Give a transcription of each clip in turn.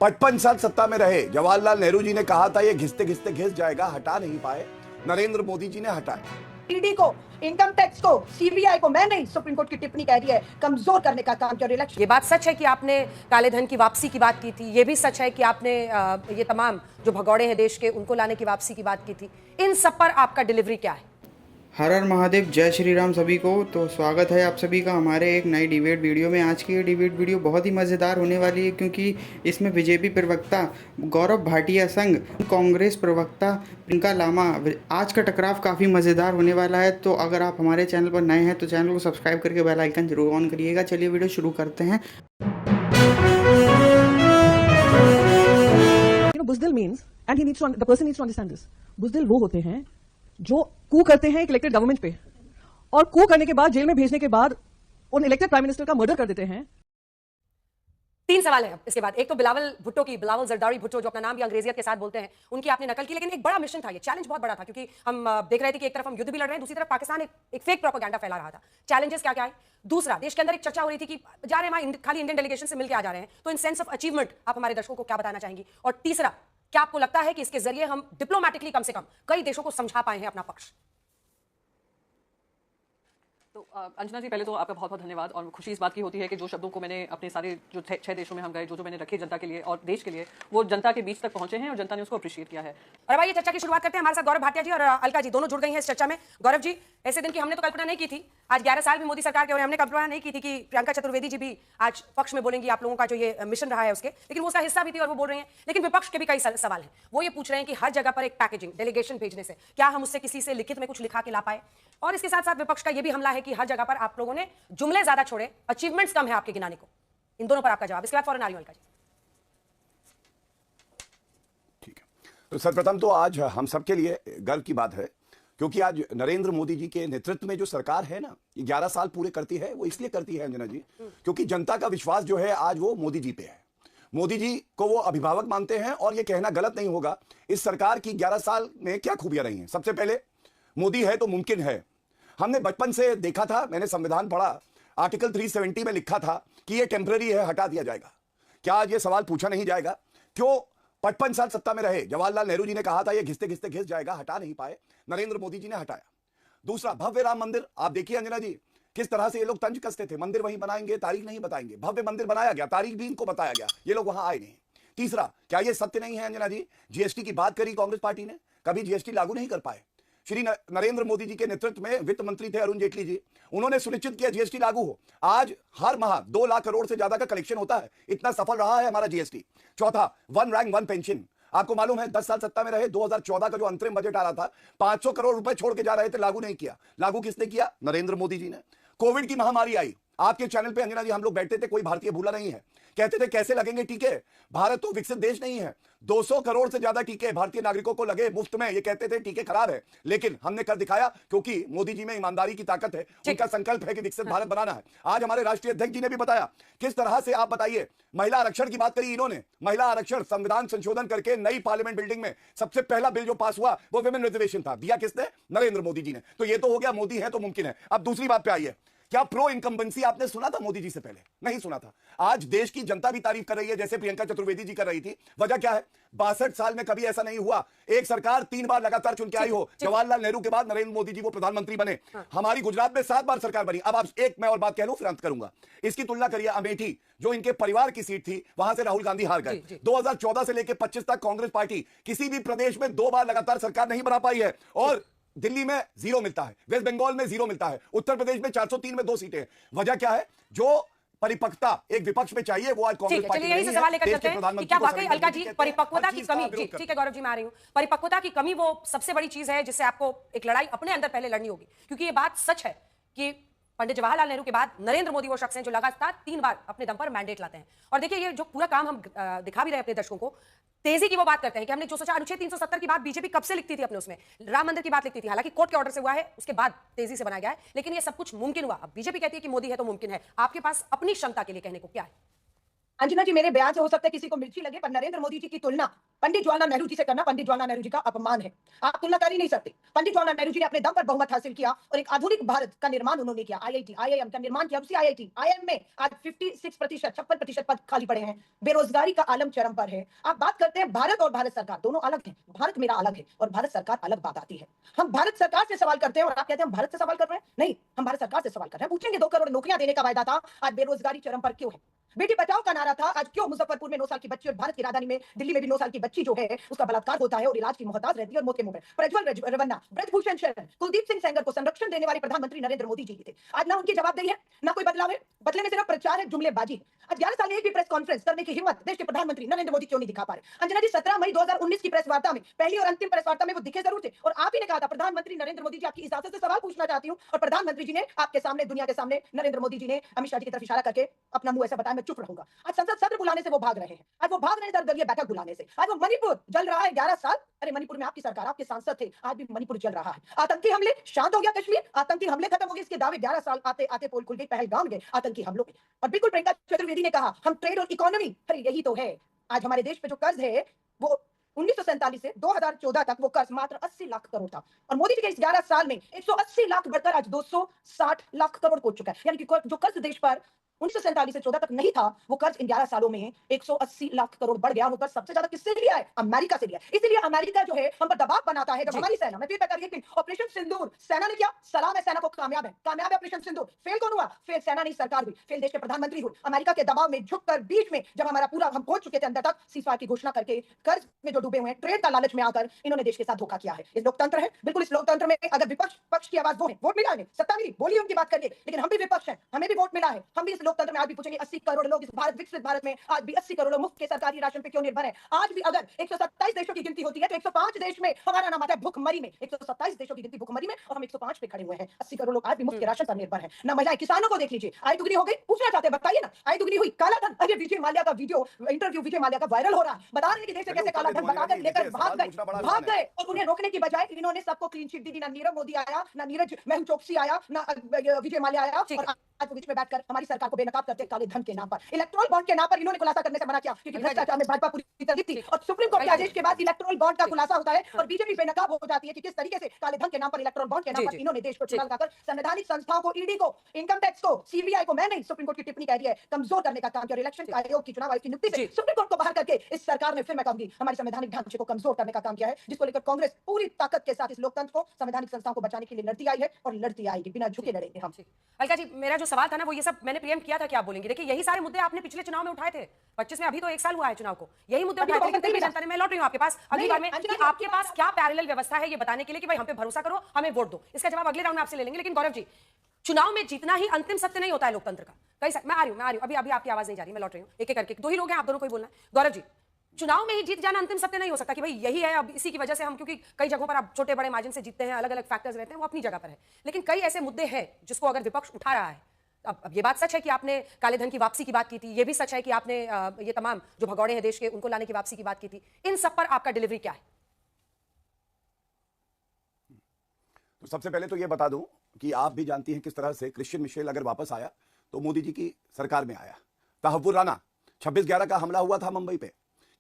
55 साल सत्ता में रहे। जवाहरलाल नेहरू जी ने कहा था ये घिसते घिसते घिस जाएगा, हटा नहीं पाए। नरेंद्र मोदी जी ने हटाया। ईडी को, इनकम टैक्स को, सीबीआई को, मैं नहीं, सुप्रीम कोर्ट की टिप्पणी कह रही है, कमजोर करने का काम किया। इलेक्शन, ये बात सच है कि आपने काले धन की वापसी की बात की थी। ये भी सच है कि आपने ये तमाम जो भगौड़े हैं देश के उनको लाने की वापसी की बात की थी। इन सब पर आपका डिलीवरी क्या है? हर हर महादेव, जय श्री राम सभी को। तो स्वागत है आप सभी का हमारे एक नई डिबेट वीडियो में। आज की ये डिबेट वीडियो बहुत ही मज़ेदार होने वाली है क्योंकि इसमें बीजेपी प्रवक्ता गौरव भाटिया संग कांग्रेस प्रवक्ता प्रियंका लामा, आज का टकराव काफ़ी मज़ेदार होने वाला है। तो अगर आप हमारे चैनल पर नए हैं तो चैनल को सब्सक्राइब करके बेल आइकन जरूर ऑन करिएगा। चलिए वीडियो शुरू करते हैं। बुज़दिल means, and he needs to, the person needs to understand this, बुज़दिल वो होते हैं जो कू करते हैं एक इलेक्टेड गवर्नमेंट पे, और कू करने के बाद जेल में भेजने के बाद उन इलेक्टेड प्राइम मिनिस्टर का मर्डर कर देते हैं। 3 सवाल है इसके बाद। एक तो बिलावल भुट्टो की, बिलावल जरदारी भुट्टो, जो अपना नाम भी अंग्रेजियत के साथ बोलते हैं, उनकी आपने नकल की। लेकिन एक बड़ा मिशन था, ये चैलेंज बहुत बड़ा था क्योंकि हम देख रहे थे कि एक तरफ हम युद्ध भी लड़ रहे हैं, दूसरी तरफ पाकिस्तान एक फेक प्रोपेगेंडा फैला रहा था। चैलेंजेस क्या क्या है? दूसरा, देश के अंदर एक चर्चा हो रही थी कि जा रहे हैं वहां खाली इंडियन डेलीगेशन से मिलकर आ जा रहे हैं, तो इन सेंस ऑफ अचीवमेंट आप हमारे दर्शकों को क्या बताना चाहेंगी? और तीसरा, क्या आपको लगता है कि इसके जरिए हम डिप्लोमैटिकली कम से कम कई देशों को समझा पाए हैं अपना पक्ष? तो अंजना जी, पहले तो आपका बहुत बहुत धन्यवाद। और खुशी इस बात की होती है कि जो शब्दों को मैंने अपने सारे जो 6 देशों में हम गए, जो मैंने रखे जनता के लिए और देश के लिए, वो जनता के बीच तक पहुंचे हैं और जनता ने उसको अप्रिशिएट किया है। और अब ये चर्चा की शुरुआत करते हैं। हमारे साथ गौरव भाटिया जी और अलका जी दोनों जुड़ गई हैं इस चर्चा में। गौरव जी, ऐसे दिन की हमने तो कल्पना नहीं की थी। आज 11 साल भी मोदी सरकार के, और हमने कल्पना नहीं की थी कि प्रियंका चतुर्वेदी जी भी आज पक्ष में बोलेंगी आप लोगों का जो ये मिशन रहा है उसके, लेकिन वो उसका हिस्सा भी थी और वो बोल रही हैं। लेकिन विपक्ष के भी कई सवाल हैं। वो ये पूछ रहे हैं कि हर जगह पर एक पैकेजिंग, डेलीगेशन भेजने से क्या हम उससे किसी से लिखित में कुछ लिखा के ला पाए? और इसके साथ साथ विपक्ष का ये भी हमला है कि हर जगह पर आप लोगों ने जुमले ज्यादा छोड़े, अचीवमेंट्स कम है आपके गिनाने को। इन दोनों पर आपका जवाब, इसके बाद फौरन आ रही हूं अलका जी। ठीक है, तो सर्वप्रथम तो आज हम सबके लिए गर्व की बात है क्योंकि आज नरेंद्र मोदी जी के नेतृत्व में जो सरकार है ना, 11 साल पूरे करती है। वो इसलिए करती है अंजना जी क्योंकि जनता का विश्वास जो है आज वो मोदी जी पे है। मोदी जी को वो अभिभावक मानते हैं और ये कहना गलत नहीं होगा इस सरकार की 11 साल में क्या खूबियां रही हैं। सबसे पहले, मोदी है तो मुमकिन है। हमने बचपन से देखा था, मैंने संविधान पढ़ा, आर्टिकल 370 में लिखा था कि ये टेम्पररी है, हटा दिया जाएगा। क्या आज ये सवाल पूछा नहीं जाएगा क्यों 55 साल सत्ता में रहे? जवाहरलाल नेहरू जी ने कहा था ये घिसते घिसते घिस जाएगा, हटा नहीं पाए। नरेंद्र मोदी जी ने हटाया। दूसरा, भव्य राम मंदिर, आप देखिए अंजना जी किस तरह से ये लोग तंज कसते थे, मंदिर वहीं बनाएंगे, तारीख नहीं बताएंगे। भव्य मंदिर बनाया गया, तारीख भी इनको बताया गया, ये लोग वहां आए नहीं। तीसरा, क्या ये सत्य नहीं है अंजना जी, जीएसटी की बात करी कांग्रेस पार्टी ने, कभी जीएसटी लागू नहीं कर पाए। श्री नरेंद्र मोदी जी के नेतृत्व में वित्त मंत्री थे अरुण जेटली जी, उन्होंने सुनिश्चित किया जीएसटी लागू हो। आज हर माह 2 लाख करोड़ से ज्यादा का कलेक्शन होता है, इतना सफल रहा है हमारा जीएसटी। चौथा, 1 रैंक 1 पेंशन। आपको मालूम है 10 साल सत्ता में रहे, 2014 का जो अंतरिम बजट आ रहा था 500 करोड़ रुपए छोड़ के जा रहे थे, लागू नहीं किया। लागू किसने किया? नरेंद्र मोदी जी ने। कोविड की महामारी आई, आपके चैनल पे अंजना जी हम लोग बैठते थे, कोई भारतीय भूला नहीं है, कहते थे कैसे लगेंगे टीके, भारत तो विकसित देश नहीं है, 200 करोड़ से ज्यादा टीके भारतीय नागरिकों को लगे मुफ्त में। ये कहते थे टीके खराब है, लेकिन हमने कर दिखाया क्योंकि मोदी जी में ईमानदारी की ताकत है, उनका संकल्प है कि विकसित भारत बनाना है। आज हमारे राष्ट्रीय अध्यक्ष जी ने भी बताया किस तरह से, आप बताइए, महिला आरक्षण की बात करी इन्होंने। महिला आरक्षण संविधान संशोधन करके नई पार्लियामेंट बिल्डिंग में सबसे पहला बिल जो पास हुआ वो विमेन रिजर्वेशन था। दिया किसने? नरेंद्र मोदी जी ने। तो ये तो हो गया मोदी है तो मुमकिन है। अब दूसरी बात पे आइए, क्या प्रो इनकम्बेंसी आपने सुना था मोदी जी से पहले? नहीं सुना था। आज देश की जनता भी तारीफ कर रही है, जैसे प्रियंका चतुर्वेदी जी कर रही थी। वजह क्या है? 62 साल में कभी ऐसा नहीं हुआ एक सरकार 3 बार लगातार चुन के आई हो। जवाहरलाल नेहरू के बाद नरेंद्र मोदी जी वो प्रधानमंत्री बने। हमारी गुजरात में 7 बार सरकार बनी। अब आप एक मैं और बात कह लूं फिर अंत करूंगा। इसकी तुलना करिए अमेठी, जो इनके परिवार की सीट थी, वहां से राहुल गांधी हार गए। 2014 से लेकर 25 तक कांग्रेस पार्टी किसी भी प्रदेश में 2 बार लगातार सरकार नहीं बना पाई है। और दिल्ली में 0 मिलता है, वेस्ट बंगाल में 0 मिलता है, उत्तर प्रदेश में 403 में 2 सीटें। वजह क्या है? जो परिपक्वता एक विपक्ष में चाहिए वो आज कांग्रेस पार्टी में नहीं है। सवाल लेकर चलते हैं कि क्या वाकई अलका जी परिपक्वता की कमी, जी ठीक है गौरव जी मैं आ रही हूं, परिपक्वता की कमी वो सबसे बड़ी चीज है जिससे आपको एक लड़ाई अपने अंदर पहले लड़नी होगी? क्योंकि ये बात सच है कि पंडित जवाहरलाल नेहरू के बाद नरेंद्र मोदी वो शख्स हैं जो लगातार 3 बार अपने दम पर मैंडेट लाते हैं। और देखिए ये जो पूरा काम हम दिखा भी रहे हैं अपने दर्शकों को, तेजी की वो बात करते हैं कि हमने जो सोचा, अनुच्छेद 370 की बात बीजेपी कब से लिखती थी अपने, उसमें राम मंदिर की बात लिखती थी, हालांकि कोर्ट के ऑर्डर से हुआ है, उसके बाद तेजी से बनाया गया है, लेकिन ये सब कुछ मुमकिन हुआ। अब बीजेपी कहती है कि मोदी है तो मुमकिन है, आपके पास अपनी क्षमता के लिए कहने को क्या है? अंजना जी, मेरे बयान से हो सकता है किसी को मिर्ची लगे, पर नरेंद्र मोदी जी की तुलना पंडित जवाहरलाल नेहरू जी से करना पंडित जवाहरलाल नेहरू जी का अपमान है। आप तुलना कर ही नहीं सकते। पंडित जवाहरलाल नेहरू जी ने अपने दम पर बहुमत हासिल किया और एक आधुनिक भारत का निर्माण उन्होंने किया। आईआईटी, आईआईएम का निर्माण किया। उसी आईआईएम में आज 56% पद खाली पड़े हैं। बेरोजगारी का आलम चरम पर है। आप बात करते हैं भारत और भारत सरकार, दोनों अलग हैं। भारत मेरा अलग है और भारत सरकार अलग बात आती है। हम भारत सरकार से सवाल करते हैं और आप कहते हैं हम भारत से सवाल कर रहे हैं। नहीं, हम भारत सरकार से सवाल कर रहे हैं। पूछेंगे 2 करोड़ नौकरियां देने का वायदा था, आज बेरोजगारी चरम पर क्यों है? बेटी बचाओ का नारा था, आज क्यों मुजफ्फरपुर में 9 साल की बच्ची और भारत की राजधानी में दिल्ली में भी 9 साल की बच्ची जो है उसका बलात्कार होता है और इलाज की मोहताज रहती है और मौत के मुंह में। प्रज्वल रवन्ना, ब्रजभूषण शरण, कुलदीप सिंह सेंगर को संरक्षण देने वाले प्रधानमंत्री नरेंद्र मोदी जी थे। आज ना उनकी जवाबदेही है, ना कोई बदलाव है। बदले में सिर्फ प्रचार है, जुमलेबाजी। आज 11 साल में एक भी प्रेस कॉन्फ्रेंस करने की हिम्मत देश के प्रधानमंत्री नरेंद्र मोदी क्यों नहीं दिखा पा रहे? अंजना जी, 17 मई 2019 की प्रेस वार्ता में, पहली और अंतिम प्रेस वार्ता में वो दिखे जरूर थे और आप ही ने कहा था प्रधानमंत्री नरेंद्र मोदी जी आपकी इजाजत से सवाल पूछना चाहती हूं, और प्रधानमंत्री जी ने आपके सामने, दुनिया के सामने, नरेंद्र मोदी जी ने अमित शाह जी की तरफ इशारा करके अपना मुंह ऐसा बताया मैं चुप रहूंगा। आज संसद सत्र बुलाने से वो भाग रहे हैं। आज वो भाग रहे हैं सर्वदलीय बैठक बुलाने से। आज वो मणिपुर जल रहा है 11 साल। अरे मणिपुर में आपकी सरकार, आपके सांसद थे, आज भी मणिपुर जल रहा है। आतंकी हमले, शांत हो गया कश्मीर, आतंकी हमले खत्म हो गए, इसके दावे 11 साल आते आते पोल खुल गई पहलगाम गए आतंकी हमलों में। और बिल्कुल प्रियंका चतुर्वेदी ने कहा हम ट्रेड और इकोनॉमी, अरे यही तो है। आज हमारे देश पे जो कर्ज है वो 1947 से 2014 तक वो कर्ज मात्र 80 लाख करोड़ था, और मोदी जी के इस 11 साल में 180 लाख बढ़कर आज 260 लाख करोड़ पहुंच चुका है। यानी कि जो कर्ज देश पर 1947 से 14 तक नहीं था, वो कर्ज इन 11 सालों में 180 लाख करोड़ बढ़ गया। वो कर्ज सबसे ज्यादा किससे लिया है? अमेरिका से लिया। इसीलिए अमेरिका जो है हम पर दबाव बनाता है। जब हमारी सेना, मैं फिर लेकिन ऑपरेशन सिंदूर सेना ने किया, सलाम है सेना को, कामयाब है ऑपरेशन सिंदूर। फेल कौन हुआ? फेल सेना नहीं, सरकार हुई। फेल देश के प्रधानमंत्री हुए। अमेरिका के दबाव में झुककर बीच में जब हमारा पूरा हम पहुंच चुके थे अंदर तक, सीज़फायर की घोषणा करके कर्ज में जो डूबे हुए हैं, ट्रेड का लालच में आकर इन्होंने देश के साथ धोखा किया है। इस लोकतंत्र है, बिल्कुल इस लोकतंत्र में अगर विपक्ष पक्ष की आवाज वो है, वोट मिला है, सत्ता मिली, बोलिए उनकी बात करिए, लेकिन हम भी विपक्ष हैं, हमें भी वोट मिला है। हम भी इस लोकतंत्र में आज भी पूछेंगे 80 करोड़ लोग इस भारत, विकसित भारत में आज भी 80 करोड़ लोग मुफ्त के सरकारी राशन पे क्यों निर्भर है? आज भी अगर 127 देशों की गिनती होती है तो 105 देश में हमारा नाम आता है भुखमरी में। 127 देशों की गिनती भुखमरी में और हम 105 पे खड़े हुए हैं। 80 करोड़ लोग आज भी मुफ्त के राशन पर निर्भर हैं। ना महिलाएं, किसानों को देख लीजिए, आय दुगनी हो गई। पूछना चाहते हैं, बताइए ना, आय दुगनी हुई, काला धन। अरे विजय माल्या का वीडियो इंटरव्यू विजय माल्या का वायरल हो रहा है, बता रहे हैं कि देश से कैसे काला धन बचाकर लेकर भाग गए और उन्हें रोकने की बजाय इन्होंने सबको क्लीन चिट दी। ना नीरव मोदी आया, ना नीरज मेहुल चोकसी आया, ना विजय माल्या आया, और आज वो बीच में बैठकर हमारी सरकार को बेनकाब करते काले धन के नाम पर, इलेक्ट्रल बॉन्ड के नाम पर इन्होंने खुलासा करने से मना किया क्योंकि भ्रष्टाचार में भाजपा पूरी तरह थी। और सुप्रीम कोर्ट के आदेश के बाद इलेक्ट्रल बॉन्ड का खुलासा होता है और बीजेपी बेनकाब हो जाती है कि किस तरीके से काले धन के नाम पर, इलेक्ट्रल बॉन्ड के नाम पर इन्होंने देश को चुरा लगाकर संवैधानिक संस्थाओं को, ईडी को, इनकम टैक्स को, सीबीआई को, मैं नहीं, सुप्रीम कोर्ट की टिप्पणी कह रही है, कमजोर करने का काम किया। इलेक्शन आयोग की, चुनाव आयोग की नियुक्ति से सुप्रीम कोर्ट को बाहर करके इस सरकार ने, फिर मैं कहूंगी, हमारी संवैधानिक ढांचे को कमजोर करने का काम किया है, जिसको लेकर कांग्रेस पूरी ताकत के साथ इस लोकतंत्र को, संवैधानिक संस्थाओं को बचाने के लिए लड़ती आई है और लड़ती आएगी। बिना झुके लड़ेंगे हम। अलका जी, मेरा जो सवाल था ना वो ये सब मैंने प्रीएम्प्ट किया था कि आप बोलेंगे। देखिए यही सारे मुद्दे आपने पिछले चुनाव में उठाए थे 25 में, अभी तो 1 साल हुआ है चुनाव को, यही मुद्दे उठाए थे, लेकिन फिर भी जनता ने, मैं लौट रही हूं आपके पास अगली बार में कि आपके पास क्या पैरेलल व्यवस्था है ये बताने के लिए कि भाई हम पे भरोसा करो, हमें वोट दो। इसका जवाब अगले राउंड में आपसे ले लेंगे। लेकिन गौरव जी, चुनाव में जीतना ही अंतिम सत्य नहीं होता है लोकतंत्र का। मैं आ रही हूं, अभी आपकी आवाज नहीं जा रही, मैं लौट रही हूं एक-एक करके। 2 ही लोग हैं, आप दोनों को ही बोलना है। गौरव जी, चुनाव में ही जीत जाना अंतिम सत्य नहीं हो सकता कि भाई यही है, अब इसी की वजह से हम, क्योंकि कई जगहों पर आप छोटे बड़े मार्जिन से जीतते हैं, अलग अलग फैक्टर्स रहते हैं, वो अपनी जगह पर है, लेकिन कई ऐसे मुद्दे हैं जिसको अगर विपक्ष उठा रहा है, अब ये बात सच है कि आपने काले धन की वापसी की बात की थी, ये भी सच है कि आपने ये तमाम जो भगौड़े हैं देश के उनको लाने की वापसी की बात की थी, इन सब पर आपका डिलीवरी क्या है? तो सबसे पहले तो ये बता दूं कि आप भी जानती हैं किस तरह से क्रिश्चियन मिशेल अगर वापस आया तो मोदी जी की सरकार में आया। तहव्वुर राना 26/11 का हमला हुआ था मुंबई पे,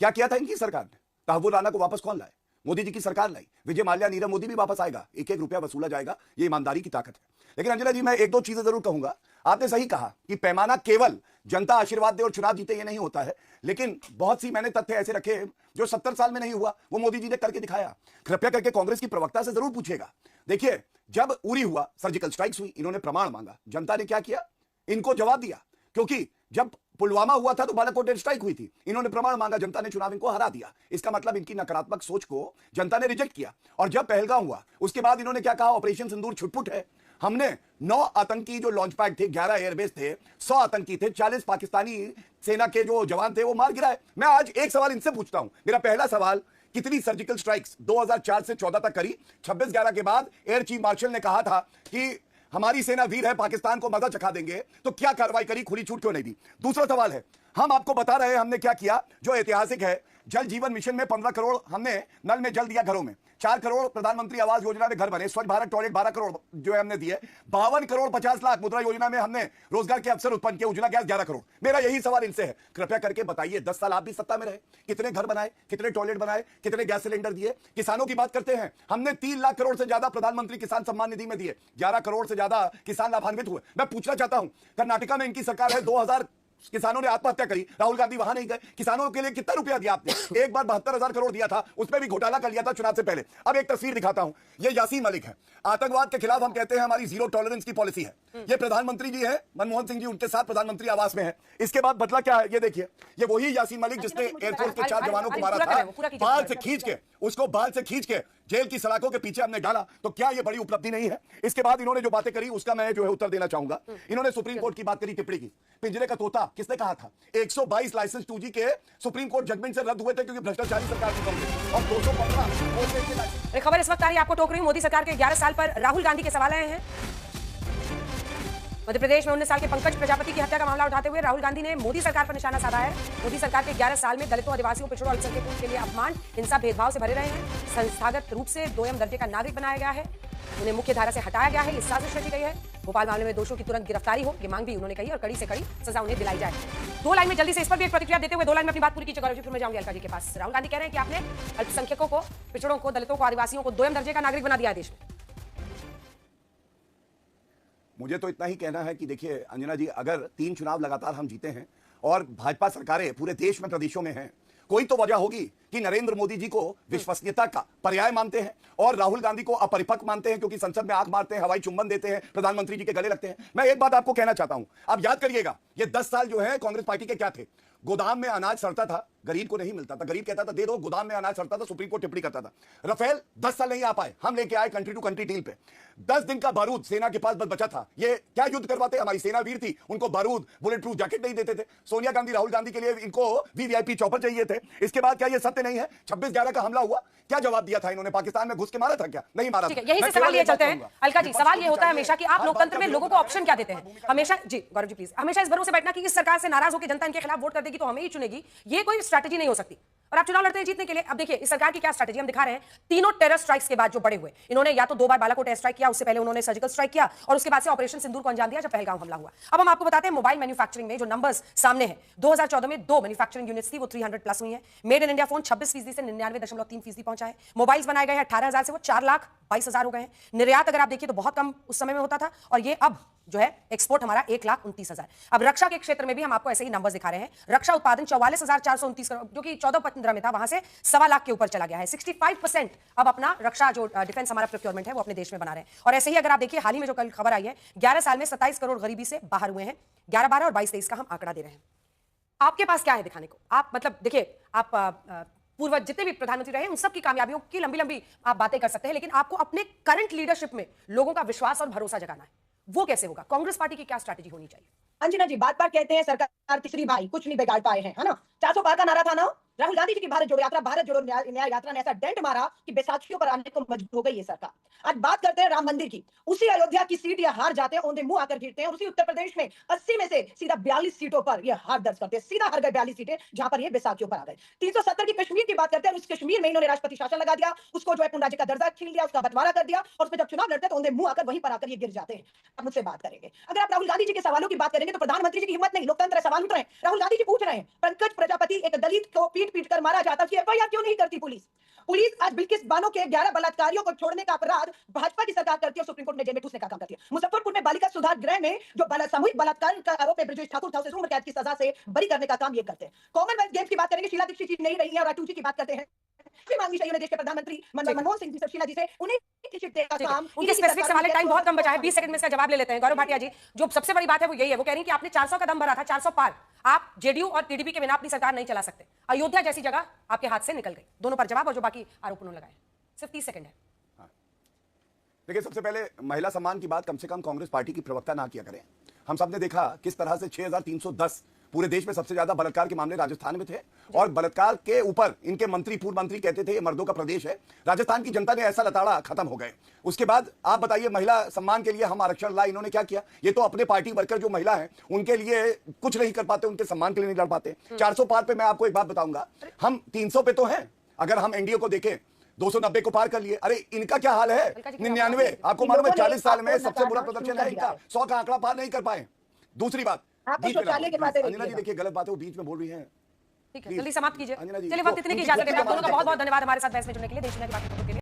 क्या किया था इनकी सरकार ने? तहव्वुर राना को वापस कौन लाए? मोदी जी की सरकार लाई। विजय माल्या, नीरव मोदी भी वापस आएगा, 1-1 रुपया वसूला जाएगा, ये ईमानदारी की ताकत है। लेकिन अंजना जी, मैं 1-2 चीजें जरूर कहूंगा। आपने सही कहा कि पैमाना केवल जनता आशीर्वाद दे और चुनाव जीते ये नहीं होता है, लेकिन बहुत सी मैंने तथ्य ऐसे रखे जो 70 साल में नहीं हुआ, वो मोदी जी ने करके दिखाया। कृपया करके कांग्रेस की प्रवक्ता से जरूर पूछिएगा। देखिए, जब उरी हुआ, सर्जिकल स्ट्राइक्स हुई, इन्होंने प्रमाण मांगा, जनता ने क्या किया? इनको जवाब दिया। क्योंकि जब पुलवामा हुआ था तो बालाकोट एयर स्ट्राइक हुई थी, इन्होंने प्रमाण मांगा, जनता ने चुनाव इनको हरा दिया। इसका मतलब इनकी नकारात्मक सोच को जनता ने रिजेक्ट किया। और जब पहलगाम हुआ उसके बाद इन्होंने क्या कहा? ऑपरेशन सिंदूर छुटपुट है। हमने 9 आतंकी जो लॉन्च पैड थे, 11 एयरबेस थे, 100 आतंकी थे, 40 पाकिस्तानी सेना के जो जवान थे वो मार गिराए। मैं आज एक सवाल इनसे पूछता हूं, मेरा पहला सवाल, कितनी सर्जिकल स्ट्राइक्स 2004 से 14 तक करी? 26/11 के बाद एयर चीफ मार्शल ने कहा था कि हमारी सेना वीर है, पाकिस्तान को मजा चखा देंगे, तो क्या कार्रवाई करी? खुली छूट क्यों नहीं दी? दूसरा सवाल है, हम आपको बता रहे हैं हमने क्या किया जो ऐतिहासिक है। जल जीवन मिशन में 15 करोड़ हमने नल में जल दिया घरों में, 4 करोड़ प्रधानमंत्री आवास योजना में घर बने, स्वच्छ भारत टॉयलेट 12 करोड़ जो है हमने दिए, 52 करोड़ 50 लाख मुद्रा योजना में हमने रोजगार के अवसर उत्पन्न किए, उज्ज्वला गैस 11 करोड़। मेरा यही सवाल इनसे है, कृपया करके बताइए 10 साल आप भी सत्ता में रहे, कितने घर बनाए, कितने टॉयलेट बनाए, कितने गैस सिलेंडर दिए? किसानों की बात करते हैं, हमने 3 लाख करोड़ से ज्यादा प्रधानमंत्री किसान सम्मान निधि में दिए, 11 करोड़ से ज्यादा किसान लाभान्वित हुए। मैं पूछना चाहता हूं, कर्नाटका में इनकी सरकार है, 2000 किसानों ने आत्महत्या करी, राहुल गांधी वहां नहीं गए, किसानों के लिए कितना रुपया दिया आपने? एक बार 72,000 करोड़ दिया था, उसमें भी घोटाला कर लिया था चुनाव से पहले। अब एक तस्वीर दिखाता हूं, ये यासीन मलिक है, आतंकवाद के खिलाफ हम कहते हैं हमारी जीरो टॉलरेंस की पॉलिसी है। ये प्रधानमंत्री जी है, मनमोहन सिंह जी उनके साथ प्रधानमंत्री आवास में है। इसके बाद बदला क्या है ये देखिए, ये वही यासीन मलिक जिसने एयरफोर्स के 4 जवानों को मारा था, बाल से खींच के उसको बाल से खींच के जेल की सलाखों के पीछे हमने डाला, तो क्या ये बड़ी उपलब्धि नहीं है? इसके बाद इन्होंने जो बातें करी उसका मैं जो है उत्तर देना चाहूंगा। इन्होंने सुप्रीम कोर्ट की बात करी, टिप्पणी की, पिंजरे का तोता किसने कहा था? 122 लाइसेंस 2G के सुप्रीम कोर्ट जजमेंट से रद्द हुए थे क्योंकि भ्रष्टाचारी सरकार की कांग्रेस, और 215 खबर इस वक्त आ रही है आपको टोक रही, मोदी सरकार के 11 साल पर राहुल गांधी के सवाल आए हैं। मध्य प्रदेश में 19 साल के पंकज प्रजापति की हत्या का मामला उठाते हुए राहुल गांधी ने मोदी सरकार पर निशाना साधा है। मोदी सरकार के 11 साल में दलितों, आदिवासियों, पिछड़ों, अल्पसंख्यकों के लिए अपमान, हिंसा, भेदभाव से भरे रहे हैं। संस्थागत रूप से 2M दर्जे का नागरिक बनाया गया है, उन्हें मुख्य धारा से हटाया गया है, ये साजिश रची गई है। भोपाल मामले में दोषियों की तुरंत गिरफ्तारी हो, ये मांग भी उन्होंने कही, और कड़ी से कड़ी सजा उन्हें दिलाई जाए। 2 लाइन में जल्दी से इस पर भी एक प्रतिक्रिया देते हुए 2 लाइन में अपनी बात पूरी कीजिए गौरव जी, फिर मैं जाऊंगी अलका जी के पास। राहुल गांधी कह रहे हैं कि आपने अल्पसंख्यकों को, पिछड़ों को, दलितों को, आदिवासियों को 2M दर्जे का नागरिक बना दिया है देश में। मुझे तो इतना ही कहना है कि देखिए अंजना जी, अगर 3 चुनाव लगातार हम जीते हैं और भाजपा सरकारें पूरे देश में प्रदेशों में हैं, कोई तो वजह होगी कि नरेंद्र मोदी जी को विश्वसनीयता का पर्याय मानते हैं और राहुल गांधी को अपरिपक्व मानते हैं, क्योंकि संसद में आंख मारते हैं, हवाई चुंबन देते हैं, प्रधानमंत्री जी के गले लगते हैं। मैं एक बात आपको कहना चाहता हूं, आप याद करिएगा, ये 10 साल जो है कांग्रेस पार्टी के क्या थे? गोदाम में अनाज सड़ता था, गरीब को नहीं मिलता था, गरीब कहता था दे दो, गोदाम में अनाज सड़ता था, सुप्रीम कोर्ट टिप्पणी करता था। राफेल 10 साल नहीं आ पाए, हम लेके आए कंट्री टू कंट्री डील पे। 10 दिन का बारूद सेना के पास बस बचा था, ये क्या युद्ध करवाते? हमारी सेना वीर थी, उनको बारूद, बुलेट प्रूफ जैकेट नहीं देते थे। सोनिया गांधी, राहुल गांधी के लिए इनको वीवीआईपी चौपर चाहिए थे। इसके बाद क्या ये सत्य नहीं है? 26/11 का हमला हुआ, क्या जवाब दिया था इन्होंने? पाकिस्तान में घुस के मारा था क्या? नहीं मारा था। यही से सवाल ये चलते हैं अलका जी, सवाल ये होता है हमेशा कि आप लोकतंत्र में लोगों को ऑप्शन क्या देते हैं? हमेशा जी गौरव जी प्लीज, हमेशा इस भरोसे बैठना कि इस सरकार से नाराज होकर जनता इनके खिलाफ वोट कर देगी तो हमें ही चुनेगी, ये कोई स्ट्रैटेजी नहीं हो सकती। और आप चुनाव लड़ते हैं जीतने के लिए। अब देखिए इस सरकार की क्या स्ट्रैटेजी हम दिखा रहे हैं। तीनों टेरर स्ट्राइक्स के बाद जो बड़े हुए, इन्होंने या तो 2 बार बालाकोट एयर स्ट्राइक किया, उससे पहले उन्होंने सर्जिकल स्ट्राइक किया, और उसके बाद से ऑपरेशन सिंदूर को अंजाम दिया जब पहलगाम हमला हुआ। अब हम आपको बताते हैं मोबाइल मैन्युफैक्चरिंग में जो नंबर्स सामने हैं। 2014 में 2 मैन्युफैक्चरिंग यूनिट्स थी, वो 300 प्लस हुई है। मेड इन इंडिया फोन 26% से 99.3% पहुंचा है। मोबाइल्स बनाए गए हैं 18,000 से वो 4,22,000 हो गए हैं। निर्यात अगर आप देखिए तो बहुत कम उस समय में होता था, और ये अब जो है एक्सपोर्ट हमारा 1,29,000। अब रक्षा के क्षेत्र में भी हम आपको ऐसे ही नंबर्स दिखा रहे हैं। रक्षा उत्पादन 44,429 करोड़, जो कि 14-15 में था, वहां से 1.25 लाख के ऊपर चला गया है। 65% अब अपना रक्षा जो डिफेंस हमारा प्रोक्योरमेंट है वो अपने देश में बना रहे हैं। और ऐसे ही अगर आप देखिए हाल ही में जो कल खबर आई है, 11 साल में 27 करोड़ गरीबी से बाहर हुए हैं। 11-12 और 22-23 का हम आंकड़ा दे रहे हैं। आपके पास क्या है दिखाने को? आप मतलब देखिए, आप पूर्व जितने भी प्रधानमंत्री रहे उन सब की कामयाबियों की लंबी लंबी आप बातें कर सकते हैं, लेकिन आपको अपने करंट लीडरशिप में लोगों का विश्वास और भरोसा जगाना है। वो कैसे होगा? कांग्रेस पार्टी की क्या स्ट्रैटेजी होनी चाहिए? अंजना जी, बात कहते हैं सरकार तीसरी भाई, कुछ नहीं बिगाड़ पाए हैं, है ना? 400 पार का नारा था ना, राहुल गांधी जी की भारत जोड़ो यात्रा, भारत जोड़ो न्याय यात्रा ने ऐसा डेंट मारा कि बैसाखियों पर आने को मजबूर हो गई ये सरकार। आज बात करते हैं राम मंदिर की। उसी अयोध्या की सीट ये हार जाते हैं, औंधे मुंह आकर गिरते हैं, और उसी उत्तर प्रदेश में 80 में से सीधा 42 सीटों पर ये हार दर्ज करते हैं। सीधा हार गए 42 सीटें, जहां पर ये बैसाखियों पर आ गए। 370 की कश्मीर की बात करते हैं, उस कश्मीर में इन्होंने राष्ट्रपति शासन लगा दिया, उसको जो है पूर्ण राज्य का दर्जा छीन लिया, उसका बंटवारा कर दिया, और उसमें जब चुनाव लड़ते हैं तो औंधे मुंह आकर वहीं पर आकर ये गिर जाते हैं। अब मुझसे बात करेंगे, अगर आप राहुल गांधी जी के सवालों की बात करेंगे तो प्रधानमंत्री जी की हिम्मत नहीं, लोकतंत्र है, सवाल उठ रहे हैं। राहुल गांधी जी पूछ रहे हैं, पंकज प्रजापति एक दलित को पीट पीट कर मारा जाता, एफआईआर क्यों नहीं करती पुलिस? पुलिस आज बिल्किस बानो के 11 बलात्कारियों को छोड़ने का अपराध भाजपा की सरकार करती है, सुप्रीम कोर्ट ने जेल में ठूसने का काम करती है। मुजफ्फरपुर में बालिका सुधार गृह में जो सामूहिक बलात्कार का आरोप है ब्रजेश ठाकुर था, उसे उम्र कैद की सजा से बरी करने का काम ये करते हैं। कॉमनवेल्थ गेम्स की बात करेंगे, शीला दीक्षित जी नहीं रही है, और अटूट जी की बात करते हैं, मांगनी चाहिए देश के प्रधानमंत्री मनमोहन सिंह जी से, शीला जी से, उन्हें उनके स्पेसिफिक सवाल है, टाइम बहुत कम बचा है, 20 सेकंड में इसका जवाब ले लेते हैं। गौरव भाटिया जी, जो सबसे बड़ी बात है वो यही है, वो कह रही है कि आपने 400 कदम भरा था, 400 पार। आप जेडीयू और टीडीपी के बिना अपनी सरकार नहीं चला सकते। अयोध्या जैसी जगह आपके हाथ से निकल गई। दोनों पर जवाब, और जो बाकी आरोप उन्होंने लगाए। सिर्फ 30 सेकंड है। देखिए, सबसे पहले महिला सम्मान की बात कम से कम कांग्रेस पार्टी की प्रवक्ता ना किया करें। हम सब ने देखा किस तरह से 6,310 पूरे देश में सबसे ज्यादा बलात्कार के मामले राजस्थान में थे और बलात्कार के ऊपर इनके मंत्री पूर्व मंत्री कहते थे ये मर्दों का प्रदेश है। राजस्थान की जनता ने ऐसा लताड़ा खत्म हो गए। उसके बाद आप बताइए महिला सम्मान के लिए हम आरक्षण लाए, इन्होंने क्या किया? ये तो अपने पार्टी वर्कर जो महिला है उनके लिए कुछ नहीं कर पाते, उनके सम्मान के लिए नहीं लड़ पाते। 400 पार पे मैं आपको एक बात बताऊंगा, हम 300 पे तो हैं। अगर हम एनडीए को देखें 290 को पार कर लिए। अरे इनका क्या हाल है? 99। आपको मालूम है 40 साल में सबसे बुरा प्रदर्शन है इनका, 100 का आंकड़ा पार नहीं कर पाए। दूसरी बात, अंजना जी देखिए गलत बात है, वो बीच में बोल रही है। ठीक है, जल्दी समाप्त कीजिए। अंजना जी, चलिए वक्त इतने की इजाजत है। आप दोनों का बहुत बहुत धन्यवाद हमारे साथ बहस में जुड़ने के लिए, देश दुनिया की बातें करने के लिए।